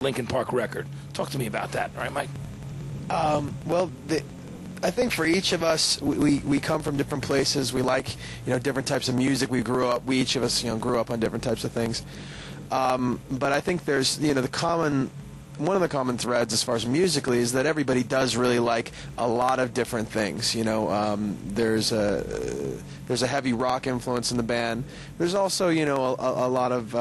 Linkin Park record. Talk to me about that. All right, Mike? Well, I think for each of us, we come from different places. We like, different types of music. We each of us, grew up on different types of things. But I think there's, one of the common threads as far as musically is that everybody does really like a lot of different things. There's a heavy rock influence in the band. There's also, a lot of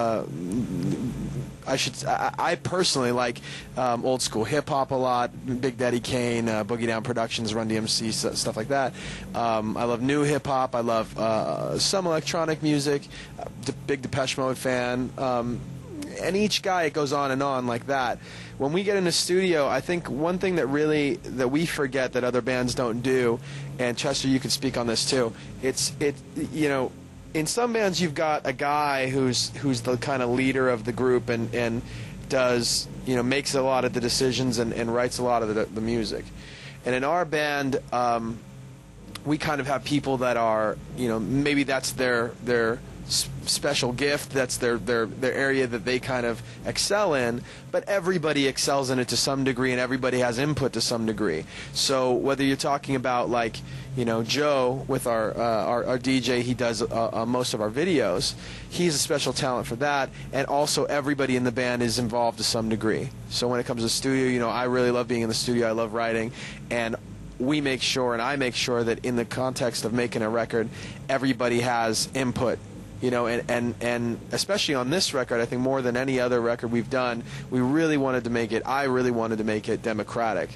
I personally like old school hip hop a lot. Big Daddy Kane, Boogie Down Productions, Run DMC, stuff like that. I love new hip hop. I love some electronic music. Big Depeche Mode fan. And each guy, it goes on and on like that. When we get in the studio, I think one thing that we forget that other bands don't do, and Chester, you can speak on this too. In some bands you've got a guy who's the kind of leader of the group and does, makes a lot of the decisions and writes a lot of the music. And in our band, we kind of have people that are, maybe that's their special gift, that's their area that they kind of excel in, but everybody excels in it to some degree and everybody has input to some degree. So whether you're talking about Joe with our DJ, he does most of our videos, he's a special talent for that, and also everybody in the band is involved to some degree. So when it comes to the studio, I really love being in the studio, I love writing, and we make sure, and I make sure, that in the context of making a record, everybody has input. And especially on this record, I think more than any other record we've done, I really wanted to make it democratic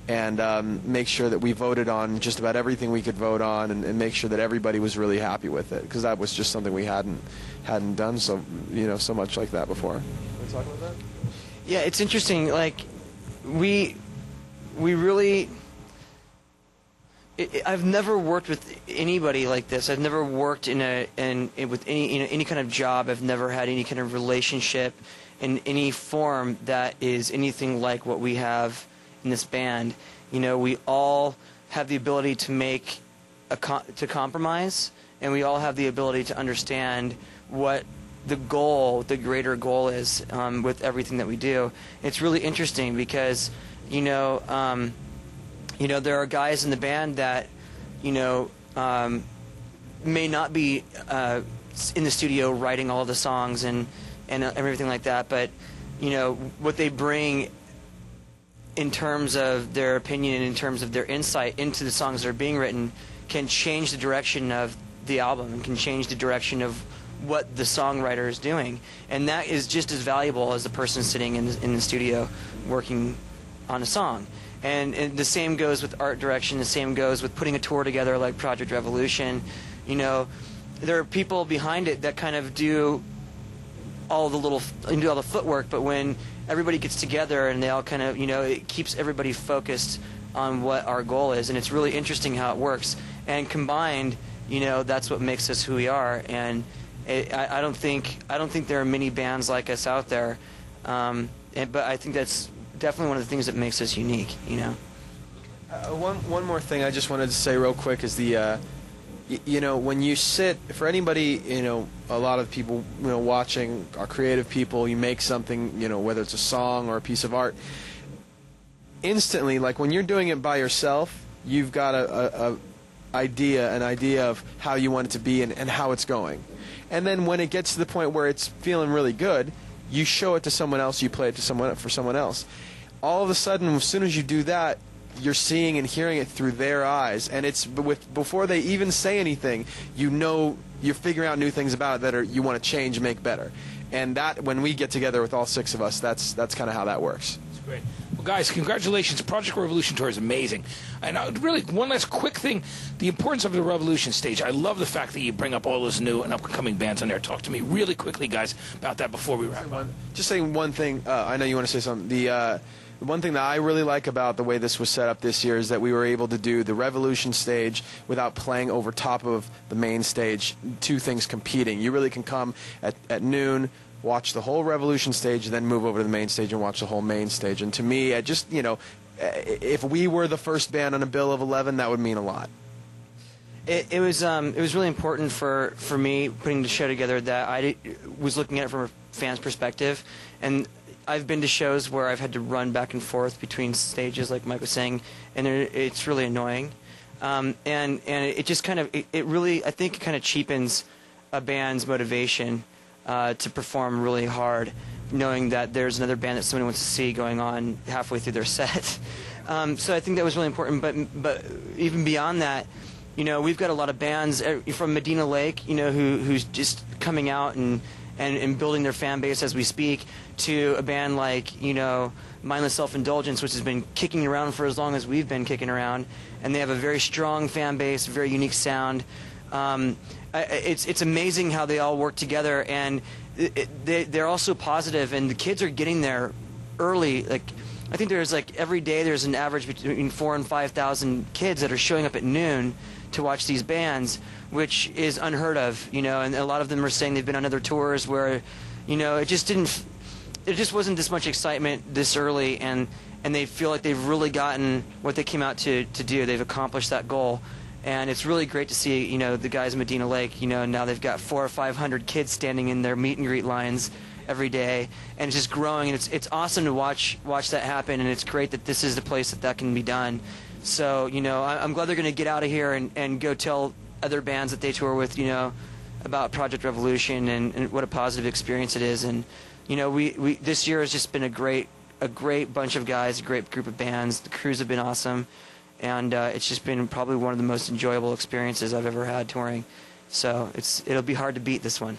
and make sure that we voted on just about everything we could vote on and make sure that everybody was really happy with it, because that was just something we hadn't done so much like that before. Want to talk about that? Yeah, it's interesting. We really... I've never worked with anybody like this. I've never worked with any kind of job. I've never had any kind of relationship in any form that is anything like what we have in this band. We all have the ability to to compromise, and we all have the ability to understand what the greater goal is with everything that we do. It's really interesting because, there are guys in the band that, may not be in the studio writing all the songs and everything like that, but, what they bring in terms of their opinion and in terms of their insight into the songs that are being written can change the direction of the album and can change the direction of what the songwriter is doing. And that is just as valuable as the person sitting in the studio working on a song. And the same goes with art direction. The same goes with putting a tour together like Project Revolution. There are people behind it that kind of do all the footwork. But when everybody gets together and they all kind of, it keeps everybody focused on what our goal is. And it's really interesting how it works. And combined, that's what makes us who we are. And I don't think there are many bands like us out there. But I think that's definitely one of the things that makes us unique, One more thing I just wanted to say real quick is when you sit, for anybody, a lot of people, watching are creative people, you make something, whether it's a song or a piece of art, instantly, like when you're doing it by yourself, you've got an idea of how you want it to be and how it's going. And then when it gets to the point where it's feeling really good, you show it to someone else, you play it for someone else. All of a sudden, as soon as you do that, you're seeing and hearing it through their eyes, and it's before they even say anything, you're figuring out new things about it that you want to change, make better. And that, when we get together with all six of us, that's kind of how that works. That's great. Well, guys, congratulations. Project Revolution Tour is amazing. And really, one last quick thing, the importance of the Revolution stage. I love the fact that you bring up all those new and upcoming bands on there. Talk to me really quickly, guys, about that before we wrap up. Just saying one thing. I know you want to say something. The one thing that I really like about the way this was set up this year is that we were able to do the Revolution stage without playing over top of the main stage, two things competing. You really can come at noon, watch the whole Revolution stage, then move over to the main stage and watch the whole main stage. And to me, if we were the first band on a bill of 11, that would mean a lot. It was really important for me putting the show together that I was looking at it from a fan's perspective, and I've been to shows where I've had to run back and forth between stages, like Mike was saying, and it's really annoying. And it just kind of it really, I think, it kind of cheapens a band's motivation to perform really hard, knowing that there's another band that somebody wants to see going on halfway through their set. So I think that was really important. But even beyond that, you know, we've got a lot of bands from Medina Lake, you know, who's just coming out and building their fan base as we speak, to a band like, you know, Mindless Self-Indulgence, which has been kicking around for as long as we've been kicking around, and they have a very strong fan base, very unique sound. It's amazing how they all work together, and they're all so positive, and the kids are getting there early. Like, I think there's like every day there's an average between 4,000 and 5,000 kids that are showing up at noon to watch these bands, which is unheard of, you know. And a lot of them are saying they've been on other tours where, you know, it just wasn't this much excitement this early, and they feel like they've really gotten what they came out to do. They've accomplished that goal. And it's really great to see, you know, the guys in Medina Lake, you know, now they've got 400 or 500 kids standing in their meet and greet lines every day, and it's just growing, and it's awesome to watch that happen, and it's great that this is the place that can be done. So, you know, I'm glad they're going to get out of here and go tell other bands that they tour with, you know, about Projekt Revolution and what a positive experience it is. And, you know, we this year has just been a great bunch of guys, a great group of bands. The crews have been awesome. And it's just been probably one of the most enjoyable experiences I've ever had touring. So it'll be hard to beat this one.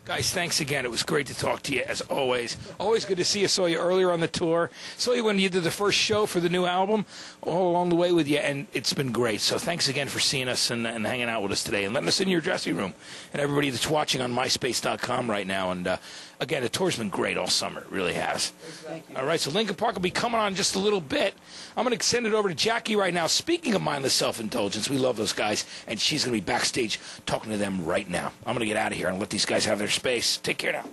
Guys, thanks again. It was great to talk to you, as always. Always good to see you. Saw you earlier on the tour. Saw you when you did the first show for the new album, all along the way with you, and it's been great. So thanks again for seeing us and hanging out with us today, and letting us in your dressing room. And everybody that's watching on myspace.com right now. And again, the tour's been great all summer. It really has. Thank you. All right, so Linkin Park will be coming on just a little bit. I'm going to send it over to Jackie right now. Speaking of Mindless Self-Indulgence, we love those guys, and she's going to be backstage talking to them right now. I'm going to get out of here and let these guys have their space. Take care now.